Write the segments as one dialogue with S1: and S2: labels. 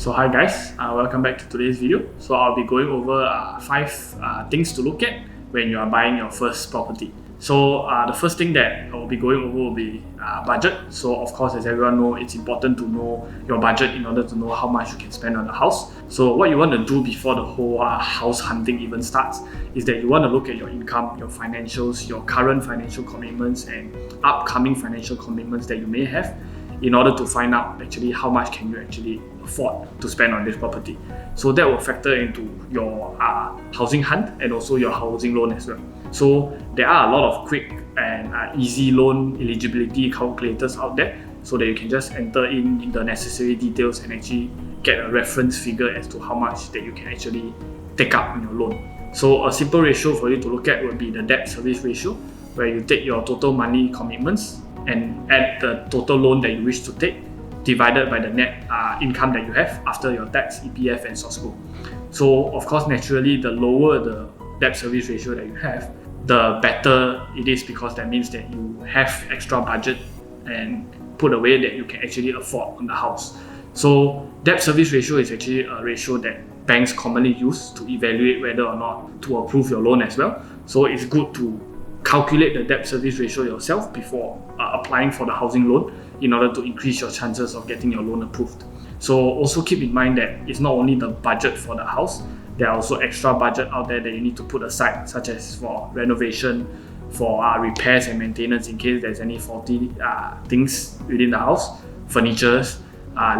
S1: So hi guys, welcome back to today's video. So I'll be going over 5 things to look at when you are buying your first property. So the first thing that I will be going over will be budget. So of course, as everyone knows, it's important to know your budget in order to know how much you can spend on the house. So what you want to do before the whole house hunting even starts is that you want to look at your income, your financials, your current financial commitments and upcoming financial commitments that you may have, in order to find out actually how much can you actually afford to spend on this property. So that will factor into your housing hunt and also your housing loan as well. So there are a lot of quick and easy loan eligibility calculators out there, so that you can just enter in the necessary details and actually get a reference figure as to how much that you can actually take up in your loan. So a simple ratio for you to look at would be the debt service ratio, where you take your total monthly commitments and add the total loan that you wish to take divided by the net income that you have after your tax, EPF and SOSCO. So of course, naturally, the lower the debt service ratio that you have, the better it is, because that means that you have extra budget and put away that you can actually afford on the house. So debt service ratio is actually a ratio that banks commonly use to evaluate whether or not to approve your loan as well. So it's good to calculate the debt service ratio yourself before applying for the housing loan, in order to increase your chances of getting your loan approved. So also keep in mind that it's not only the budget for the house, there are also extra budget out there that you need to put aside, such as for renovation, for repairs and maintenance in case there's any faulty things within the house, furnitures,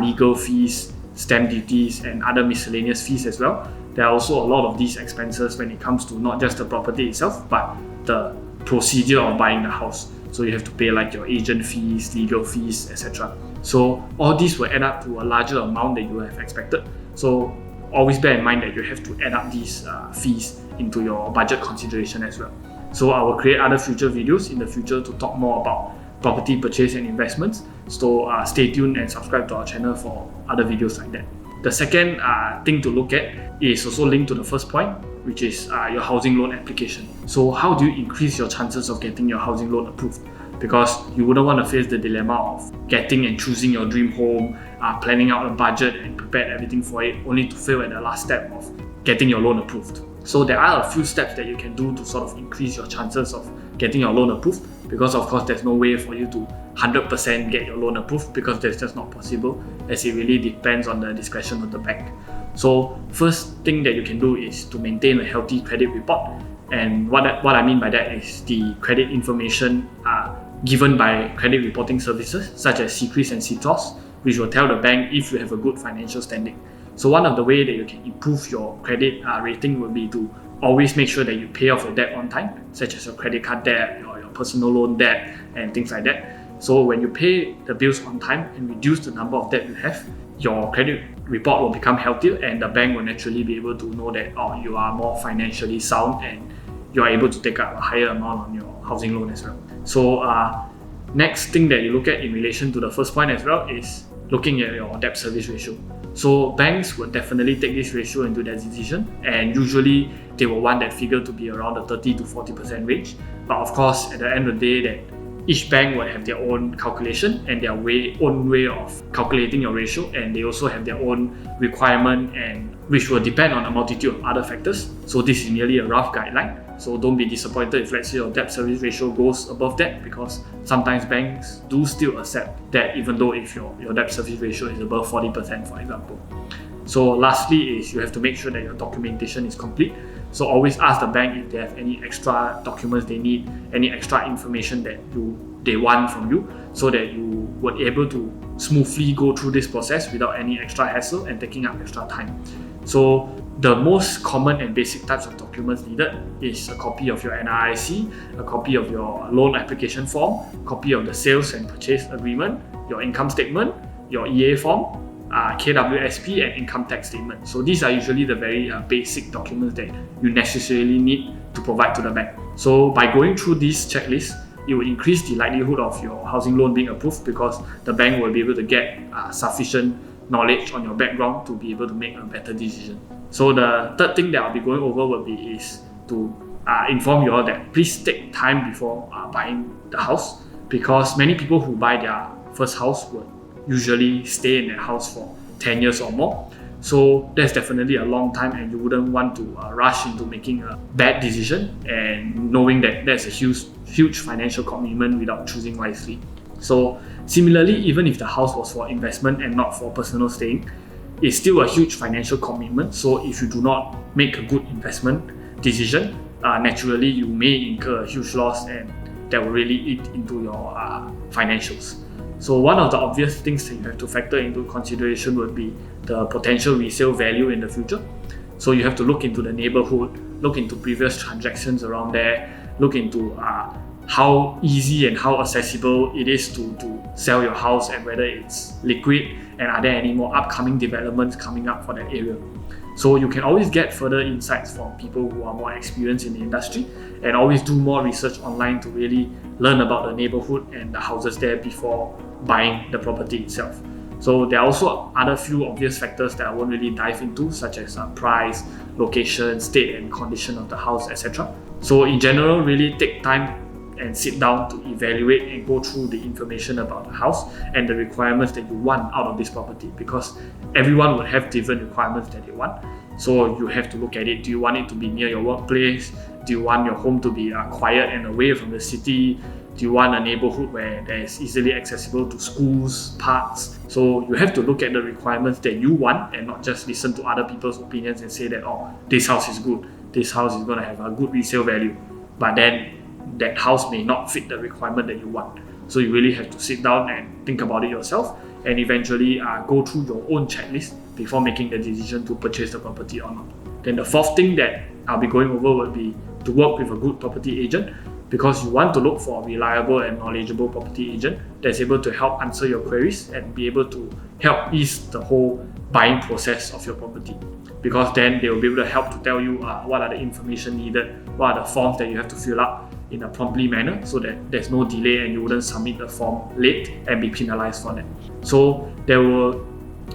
S1: legal fees, stamp duties and other miscellaneous fees as well. There are also a lot of these expenses when it comes to not just the property itself, but the procedure of buying the house. So you have to pay like your agent fees, legal fees, etc. So all these will add up to a larger amount than you have expected. So always bear in mind that you have to add up these fees into your budget consideration as well. So I will create other future videos in the future to talk more about property purchase and investments. So stay tuned and subscribe to our channel for other videos like that. The second thing to look at is also linked to the first point, which is your housing loan application. So how do you increase your chances of getting your housing loan approved? Because you wouldn't want to face the dilemma of getting and choosing your dream home, planning out a budget and prepare everything for it, only to fail at the last step of getting your loan approved. So there are a few steps that you can do to sort of increase your chances of getting your loan approved, because of course there's no way for you to 100% get your loan approved, because that's just not possible, as it really depends on the discretion of the bank. So first thing that you can do is to maintain a healthy credit report. And what I mean by that is the credit information given by credit reporting services such as CRIS and CTOS, which will tell the bank if you have a good financial standing. So one of the ways that you can improve your credit rating will be to always make sure that you pay off your debt on time, such as your credit card debt or your personal loan debt and things like that. So when you pay the bills on time and reduce the number of debt you have, your credit report will become healthier, and the bank will naturally be able to know that you are more financially sound and you are able to take up a higher amount on your housing loan as well. So next thing that you look at in relation to the first point as well is looking at your debt service ratio. So banks would definitely take this ratio into their decision, and usually they will want that figure to be around the 30 to 40% range. But of course, at the end of the day, that each bank will have their own calculation and their own way of calculating your ratio, and they also have their own requirement, and which will depend on a multitude of other factors. So this is merely a rough guideline. So don't be disappointed if, let's say, your debt service ratio goes above that, because sometimes banks do still accept that, even though if your debt service ratio is above 40%, for example. So lastly is you have to make sure that your documentation is complete. So always ask the bank if they have any extra documents they need, any extra information that they want from you, so that you were able to smoothly go through this process without any extra hassle and taking up extra time. So the most common and basic types of documents needed is a copy of your NRIC, a copy of your loan application form, a copy of the sales and purchase agreement, your income statement, your EA form, KWSP and income tax statement. So these are usually the very basic documents that you necessarily need to provide to the bank. So by going through this checklist, it will increase the likelihood of your housing loan being approved, because the bank will be able to get sufficient knowledge on your background to be able to make a better decision. So the third thing that I'll be going over is to inform you all that please take time before buying the house, because many people who buy their first house would usually stay in that house for 10 years or more. So that's definitely a long time, and you wouldn't want to rush into making a bad decision and knowing that that's a huge financial commitment without choosing wisely. So similarly, even if the house was for investment and not for personal staying, it's still a huge financial commitment. So if you do not make a good investment decision, naturally you may incur a huge loss, and that will really eat into your financials. So one of the obvious things that you have to factor into consideration would be the potential resale value in the future. So you have to look into the neighborhood, look into previous transactions around there, look into how easy and how accessible it is to sell your house, and whether it's liquid, and are there any more upcoming developments coming up for that area. So you can always get further insights from people who are more experienced in the industry, and always do more research online to really learn about the neighborhood and the houses there before buying the property itself. So there are also other few obvious factors that I won't really dive into, such as price, location, state and condition of the house, etc. So in general, really take time and sit down to evaluate and go through the information about the house and the requirements that you want out of this property, because everyone will have different requirements that they want. So you have to look at it. Do you want it to be near your workplace? Do you want your home to be quiet and away from the city? Do you want a neighborhood where there's easily accessible to schools, parks? So you have to look at the requirements that you want and not just listen to other people's opinions and say that, oh, this house is good, this house is going to have a good resale value, but then that house may not fit the requirement that you want. So you really have to sit down and think about it yourself, and eventually go through your own checklist before making the decision to purchase the property or not. Then the fourth thing that I'll be going over would be to work with a good property agent, because you want to look for a reliable and knowledgeable property agent that's able to help answer your queries and be able to help ease the whole buying process of your property. Because then they will be able to help to tell you what are the information needed, what are the forms that you have to fill up in a promptly manner, so that there's no delay and you wouldn't submit the form late and be penalized for that. So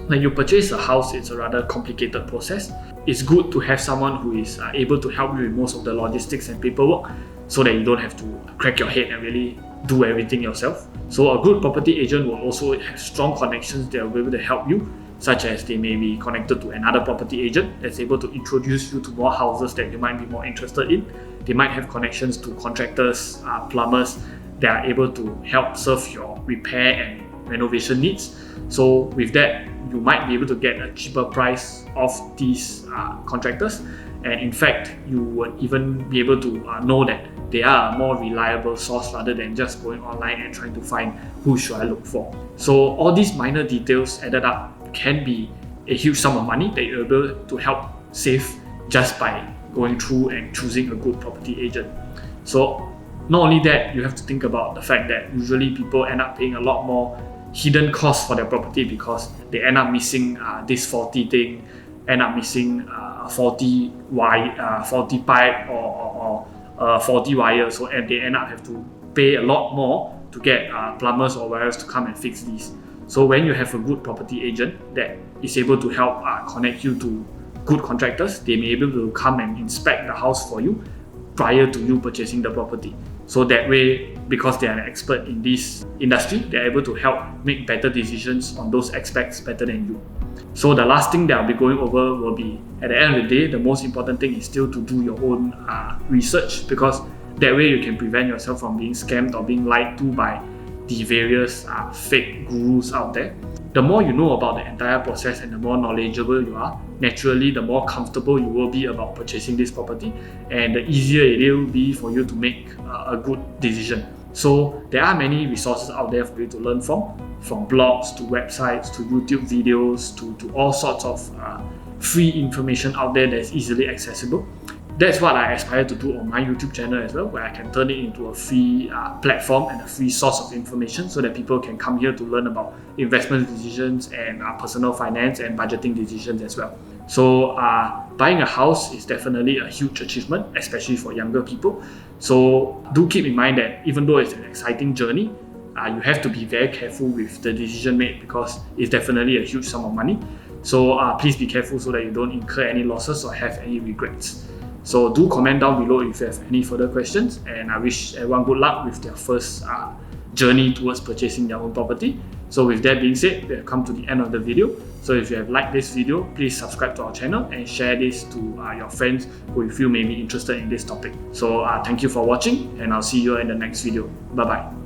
S1: when you purchase a house, it's a rather complicated process. It's good to have someone who is able to help you with most of the logistics and paperwork, so that you don't have to crack your head and really do everything yourself. So a good property agent will also have strong connections that will be able to help you, such as they may be connected to another property agent that's able to introduce you to more houses that you might be more interested in. They might have connections to contractors, plumbers that are able to help serve your repair and renovation needs. So with that, you might be able to get a cheaper price of these contractors, and in fact, you would even be able to know that they are a more reliable source rather than just going online and trying to find who should I look for. So all these minor details added up can be a huge sum of money that you're able to help save just by going through and choosing a good property agent. So not only that, you have to think about the fact that usually people end up paying a lot more hidden costs for their property because they end up missing this faulty thing, end up missing a faulty pipe or faulty wire, so and they end up have to pay a lot more to get plumbers or wires to come and fix these. So when you have a good property agent that is able to help connect you to good contractors, they may be able to come and inspect the house for you prior to you purchasing the property. So that way, because they are an expert in this industry, they're able to help make better decisions on those aspects better than you. So the last thing that I'll be going over will be, at the end of the day, the most important thing is still to do your own research, because that way you can prevent yourself from being scammed or being lied to by the various fake gurus out there. The more you know about the entire process and the more knowledgeable you are, naturally the more comfortable you will be about purchasing this property, and the easier it will be for you to make a good decision. So there are many resources out there for you to learn from blogs to websites to YouTube videos to all sorts of free information out there that's easily accessible. That's what I aspire to do on my YouTube channel as well, where I can turn it into a free platform and a free source of information so that people can come here to learn about investment decisions and personal finance and budgeting decisions as well. So buying a house is definitely a huge achievement, especially for younger people. So do keep in mind that even though it's an exciting journey, you have to be very careful with the decision made, because it's definitely a huge sum of money. So please be careful so that you don't incur any losses or have any regrets. So do comment down below if you have any further questions, and I wish everyone good luck with their first journey towards purchasing their own property.
S2: So with that being said, we have come to the end of the video. So if you have liked this video, please subscribe to our channel and share this to your friends who you feel may be interested in this topic. So thank you for watching, and I'll see you in the next video. Bye bye.